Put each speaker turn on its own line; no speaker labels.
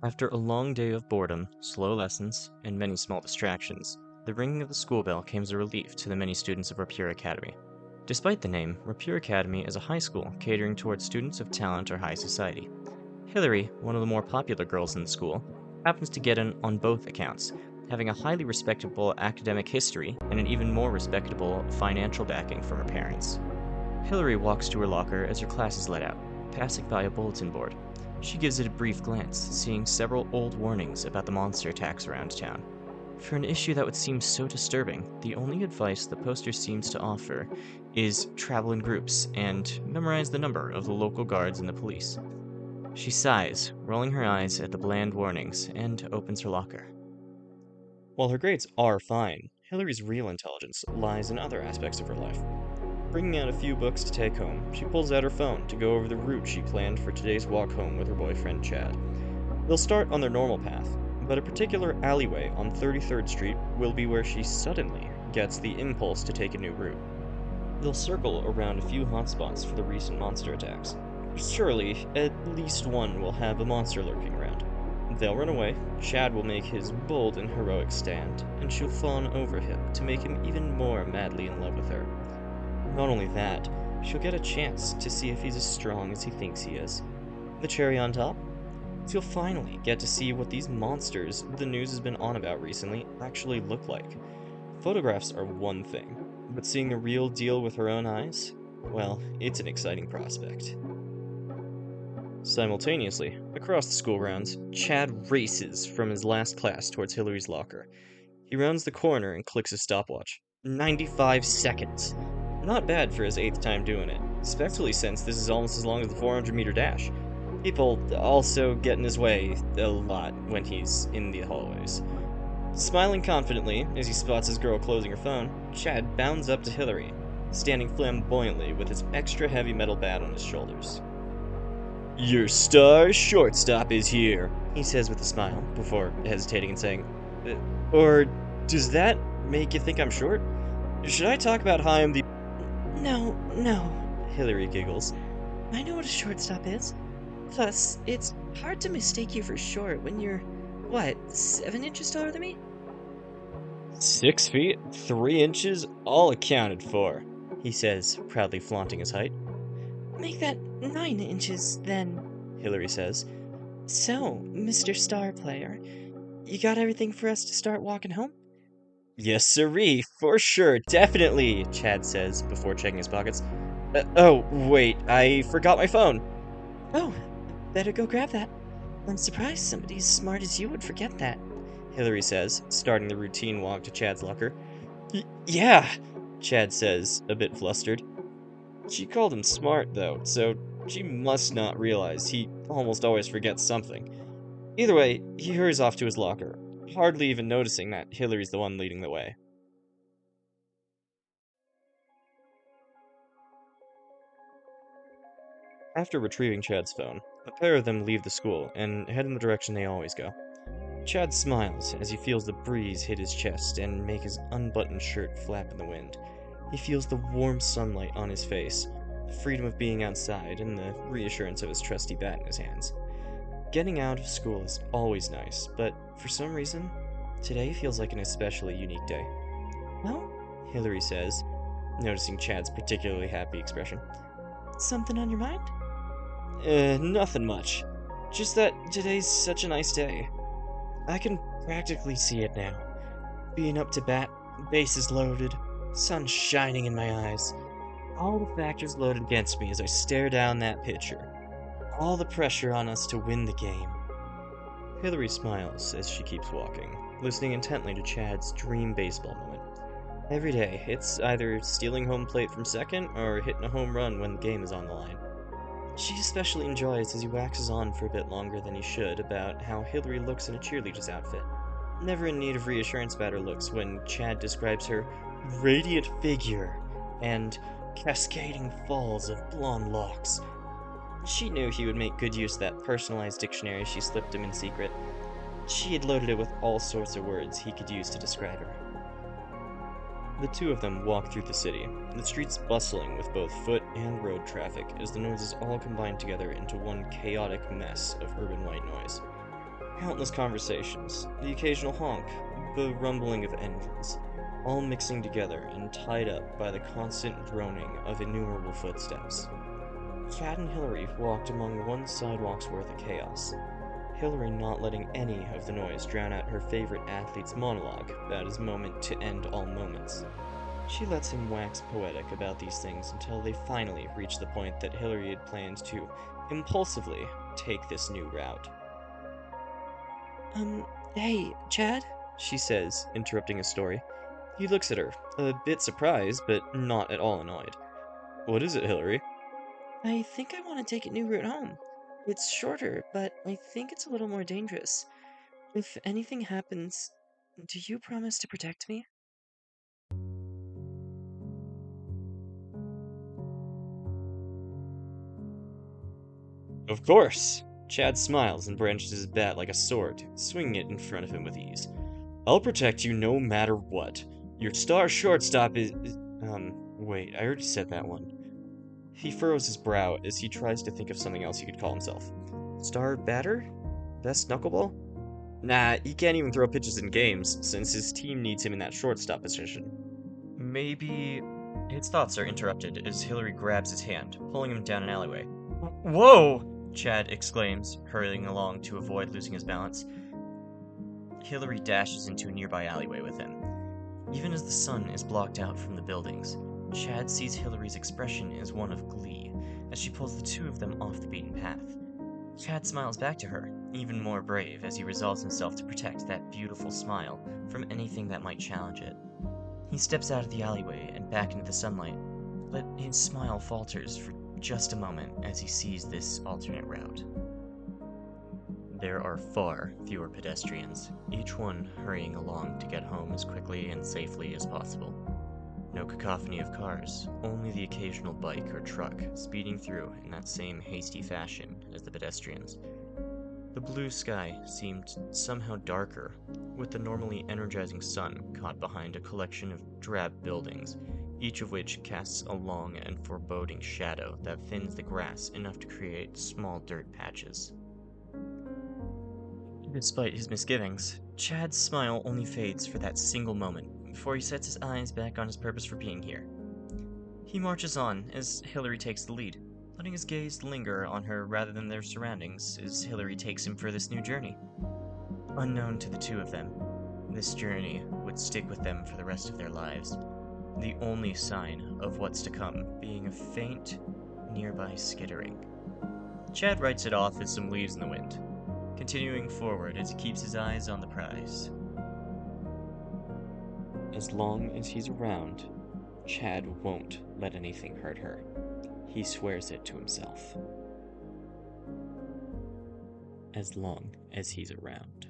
After a long day of boredom, slow lessons, and many small distractions, the ringing of the school bell came as a relief to the many students of Rapier Academy. Despite the name, Rapier Academy is a high school catering towards students of talent or high society. Hillary, one of the more popular girls in the school, happens to get in on both accounts, having a highly respectable academic history and an even more respectable financial backing from her parents. Hillary walks to her locker as her class is let out, passing by a bulletin board. She gives it a brief glance, seeing several old warnings about the monster attacks around town. For an issue that would seem so disturbing, the only advice the poster seems to offer is travel in groups and memorize the number of the local guards and the police. She sighs, rolling her eyes at the bland warnings, and opens her locker. While her grades are fine, Hillary's real intelligence lies in other aspects of her life. Bringing out a few books to take home, she pulls out her phone to go over the route she planned for today's walk home with her boyfriend Chad. They'll start on their normal path, but a particular alleyway on 33rd Street will be where she suddenly gets the impulse to take a new route. They'll circle around a few hotspots for the recent monster attacks. Surely, at least one will have a monster lurking around. They'll run away, Chad will make his bold and heroic stand, and she'll fawn over him to make him even more madly in love with her. Not only that, she'll get a chance to see if he's as strong as he thinks he is. The cherry on top? She'll finally get to see what these monsters the news has been on about recently actually look like. Photographs are one thing, but seeing the real deal with her own eyes? Well, it's an exciting prospect. Simultaneously, across the school grounds, Chad races from his last class towards Hillary's locker. He rounds the corner and clicks his stopwatch. 95 seconds! Not bad for his 8th time doing it, especially since this is almost as long as the 400-meter dash. People also get in his way a lot when he's in the hallways. Smiling confidently as he spots his girl closing her phone, Chad bounds up to Hillary, standing flamboyantly with his extra heavy metal bat on his shoulders. "Your star shortstop is here," he says with a smile, before hesitating and saying, Or does that make you think I'm short? Should I talk about how I'm the...
No, Hillary giggles. I know what a shortstop is. Plus, it's hard to mistake you for short when you're, 7 inches taller than me?
6 feet, 3 inches, all accounted for, he says, proudly flaunting his height.
Make that 9 inches, then, Hillary says. So, Mr. Star Player, you got everything for us to start walking home?
Yes, sirree, for sure, definitely, Chad says, before checking his pockets. Oh, wait, I forgot my phone.
Oh, better go grab that. I'm surprised somebody as smart as you would forget that,
Hillary says, starting the routine walk to Chad's locker. Yeah, Chad says, a bit flustered. She called him smart, though, so she must not realize he almost always forgets something. Either way, he hurries off to his locker, hardly even noticing that Hillary's the one leading the way. After retrieving Chad's phone, the pair of them leave the school and head in the direction they always go. Chad smiles as he feels the breeze hit his chest and make his unbuttoned shirt flap in the wind. He feels the warm sunlight on his face, the freedom of being outside, and the reassurance of his trusty bat in his hands. Getting out of school is always nice, but for some reason, today feels like an especially unique day.
Well,
Hillary says, noticing Chad's particularly happy expression.
Something on your mind?
Nothing much. Just that today's such a nice day. I can practically see it now. Being up to bat, bases loaded, sun shining in my eyes. All the factors loaded against me as I stare down that pitcher. All the pressure on us to win the game. Hillary smiles as she keeps walking, listening intently to Chad's dream baseball moment. Every day, it's either stealing home plate from second or hitting a home run when the game is on the line. She especially enjoys as he waxes on for a bit longer than he should about how Hillary looks in a cheerleader's outfit. Never in need of reassurance about her looks when Chad describes her radiant figure and cascading falls of blonde locks. She knew he would make good use of that personalized dictionary she slipped him in secret. She had loaded it with all sorts of words he could use to describe her. The two of them walk through the city, the streets bustling with both foot and road traffic as the noises all combine together into one chaotic mess of urban white noise. Countless conversations, the occasional honk, the rumbling of engines, all mixing together and tied up by the constant droning of innumerable footsteps. Chad and Hillary walked among one sidewalk's worth of chaos, Hillary not letting any of the noise drown out her favorite athlete's monologue about his moment to end all moments. She lets him wax poetic about these things until they finally reach the point that Hillary had planned to impulsively take this new route.
Hey, Chad?
She says, interrupting his story. He looks at her, a bit surprised, but not at all annoyed. What is it, Hillary?
I think I want to take a new route home. It's shorter, but I think it's a little more dangerous. If anything happens, do you promise to protect me?
Of course! Chad smiles and branches his bat like a sword, swinging it in front of him with ease. I'll protect you no matter what. Your star shortstop is. Wait, I already said that one. He furrows his brow as he tries to think of something else he could call himself. Star batter? Best knuckleball? Nah, he can't even throw pitches in games, since his team needs him in that shortstop position. Maybe. His thoughts are interrupted as Hillary grabs his hand, pulling him down an alleyway. Whoa! Chad exclaims, hurrying along to avoid losing his balance. Hillary dashes into a nearby alleyway with him. Even as the sun is blocked out from the buildings, Chad sees Hillary's expression as one of glee as she pulls the two of them off the beaten path. Chad smiles back to her, even more brave as he resolves himself to protect that beautiful smile from anything that might challenge it. He steps out of the alleyway and back into the sunlight, but his smile falters for just a moment as he sees this alternate route. There are far fewer pedestrians, each one hurrying along to get home as quickly and safely as possible. No cacophony of cars, only the occasional bike or truck speeding through in that same hasty fashion as the pedestrians. The blue sky seemed somehow darker, with the normally energizing sun caught behind a collection of drab buildings, each of which casts a long and foreboding shadow that thins the grass enough to create small dirt patches. Despite his misgivings, Chad's smile only fades for that single moment before he sets his eyes back on his purpose for being here. He marches on as Hillary takes the lead, letting his gaze linger on her rather than their surroundings as Hillary takes him for this new journey. Unknown to the two of them, this journey would stick with them for the rest of their lives, the only sign of what's to come being a faint, nearby skittering. Chad writes it off as some leaves in the wind, continuing forward as he keeps his eyes on the prize. As long as he's around, Chad won't let anything hurt her. He swears it to himself. As long as he's around.